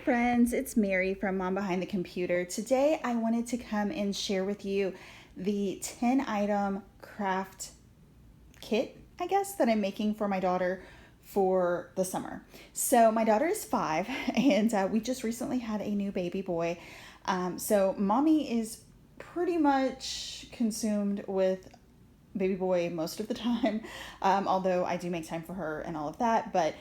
friends, it's Mary from Mom Behind the Computer. Today I wanted to come and share with you the 10 item craft kit, I guess, that I'm making for my daughter for the summer. So my daughter is 5 and we just recently had a new baby boy. So mommy is pretty much consumed with baby boy most of the time, although I do make time for her and all of that, but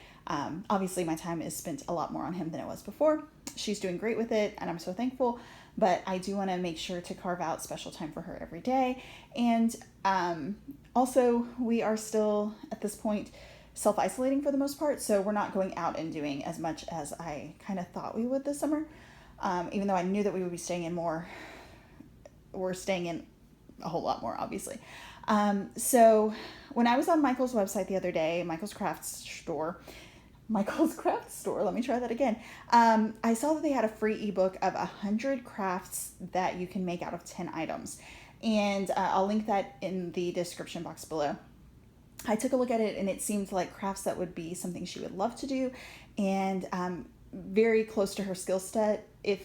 obviously my time is spent a lot more on him than it was before. She's doing great with it and I'm so thankful, but I do want to make sure to carve out special time for her every day. And also we are still at this point self-isolating for the most part, so we're not going out and doing as much as I kind of thought we would this summer. Even though I knew that we would be staying in more, we're staying in a whole lot more, obviously. So when I was on Michael's website the other day, Michael's Craft Store, let me try that again. I saw that they had a free ebook of 100 crafts that you can make out of 10 items. And I'll link that in the description box below. I took a look at it and it seemed like crafts that would be something she would love to do and very close to her skill set. If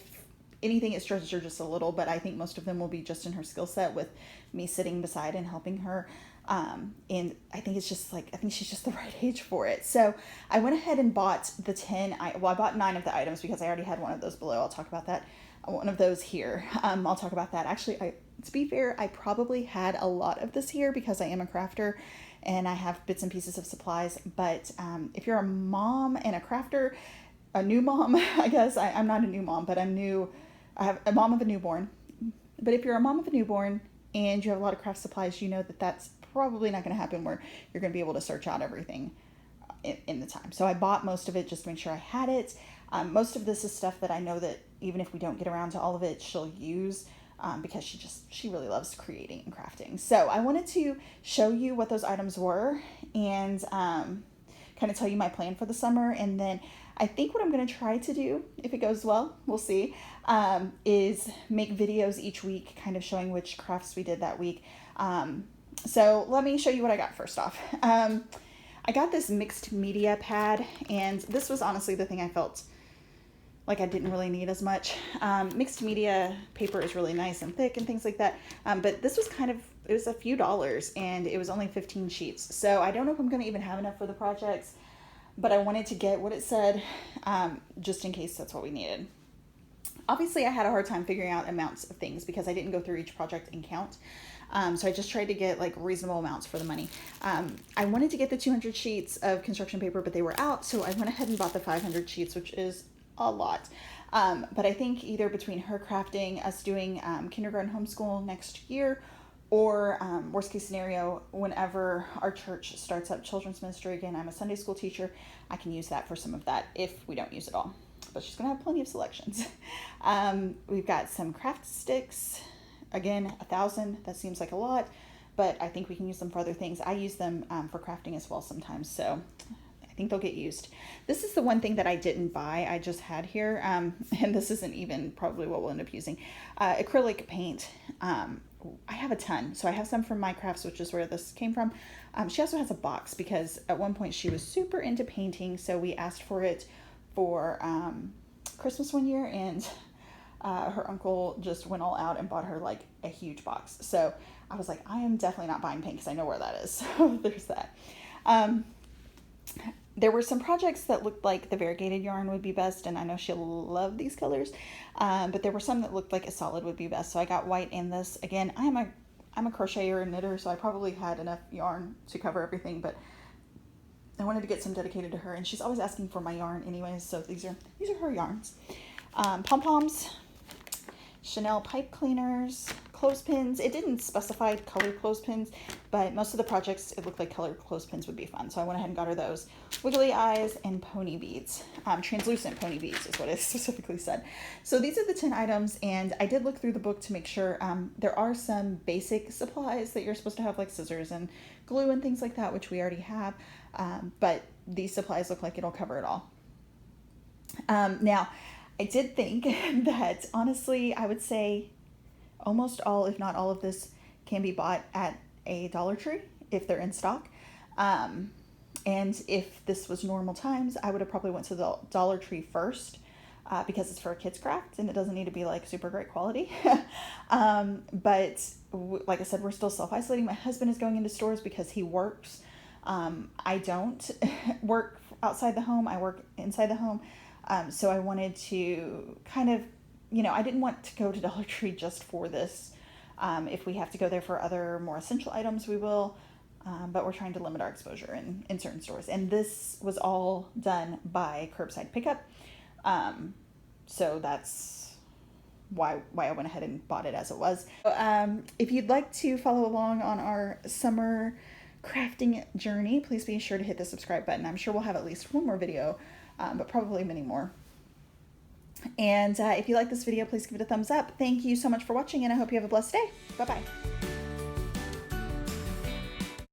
anything, it stretches her just a little, but I think most of them will be just in her skill set with me sitting beside and helping her. And I think it's just like, I think she's just the right age for it. So I went ahead and bought the 10, I bought 9 of the items because I already had one of those below. I'll talk about that. One of those here. I'll talk about that. Actually, to be fair, I probably had a lot of this here because I am a crafter and I have bits and pieces of supplies. But if you're a mom and a crafter, a new mom, I guess, I'm not a new mom, but I'm new. I have a mom of a newborn. But if you're a mom of a newborn and you have a lot of craft supplies, you know that that's probably not going to happen where you're going to be able to search out everything in the time. So I bought most of it just to make sure I had it. Most of this is stuff that I know that even if we don't get around to all of it, she'll use because she really loves creating and crafting. So I wanted to show you what those items were and kind of tell you my plan for the summer. And then I think what I'm going to try to do, if it goes well, we'll see, is make videos each week kind of showing which crafts we did that week. So let me show you what I got first off. I got this mixed media pad, and this was honestly the thing I felt like I didn't really need as much. Mixed media paper is really nice and thick and things like that, but this was it was a few dollars, and it was only 15 sheets. So I don't know if I'm going to even have enough for the projects, but I wanted to get what it said just in case that's what we needed. Obviously, I had a hard time figuring out amounts of things because I didn't go through each project and count. So I just tried to get like reasonable amounts for the money. I wanted to get the 200 sheets of construction paper, but they were out. So I went ahead and bought the 500 sheets, which is a lot. But I think either between her crafting, us doing kindergarten homeschool next year, or worst case scenario, whenever our church starts up children's ministry again, I'm a Sunday school teacher, I can use that for some of that if we don't use it all. But she's going to have plenty of selections. We've got some craft sticks. Again, 1,000, that seems like a lot, but I think we can use them for other things. I use them for crafting as well sometimes, so I think they'll get used. This is the one thing that I didn't buy, I just had here, and this isn't even probably what we'll end up using. Acrylic paint. I have a ton, so I have some from My Crafts, which is where this came from. She also has a box because at one point she was super into painting, so we asked for it for Christmas one year, and her uncle just went all out and bought her like a huge box. So I was like, I am definitely not buying paint because I know where that is. So there's that. There were some projects that looked like the variegated yarn would be best, and I know she'll love these colors. But there were some that looked like a solid would be best. So I got white in this. Again, I'm a crocheter and knitter, so I probably had enough yarn to cover everything, but I wanted to get some dedicated to her, and she's always asking for my yarn anyways. So these are her yarns. Pom-poms, Chanel pipe cleaners, clothespins. It didn't specify colored clothespins, but most of the projects, it looked like colored clothespins would be fun. So I went ahead and got her those. Wiggly eyes and pony beads. Translucent pony beads is what it specifically said. So these are the 10 items, and I did look through the book to make sure there are some basic supplies that you're supposed to have, like scissors and glue and things like that, which we already have. But these supplies look like it'll cover it all. Now, I did think that honestly, I would say almost all, if not all of this can be bought at a Dollar Tree if they're in stock. And if this was normal times, I would have probably went to the Dollar Tree first because it's for a kid's craft and it doesn't need to be like super great quality. But like I said, we're still self-isolating. My husband is going into stores because he works. I don't work outside the home. I work inside the home. So I wanted to kind of, I didn't want to go to Dollar Tree just for this. If we have to go there for other more essential items, we will. But we're trying to limit our exposure in certain stores. And this was all done by curbside pickup. So that's why I went ahead and bought it as it was. If you'd like to follow along on our summer crafting journey, please be sure to hit the subscribe button. I'm sure we'll have at least one more video, but probably many more. And if you like this video, please give it a thumbs up. Thank you so much for watching, and I hope you have a blessed day. Bye-bye.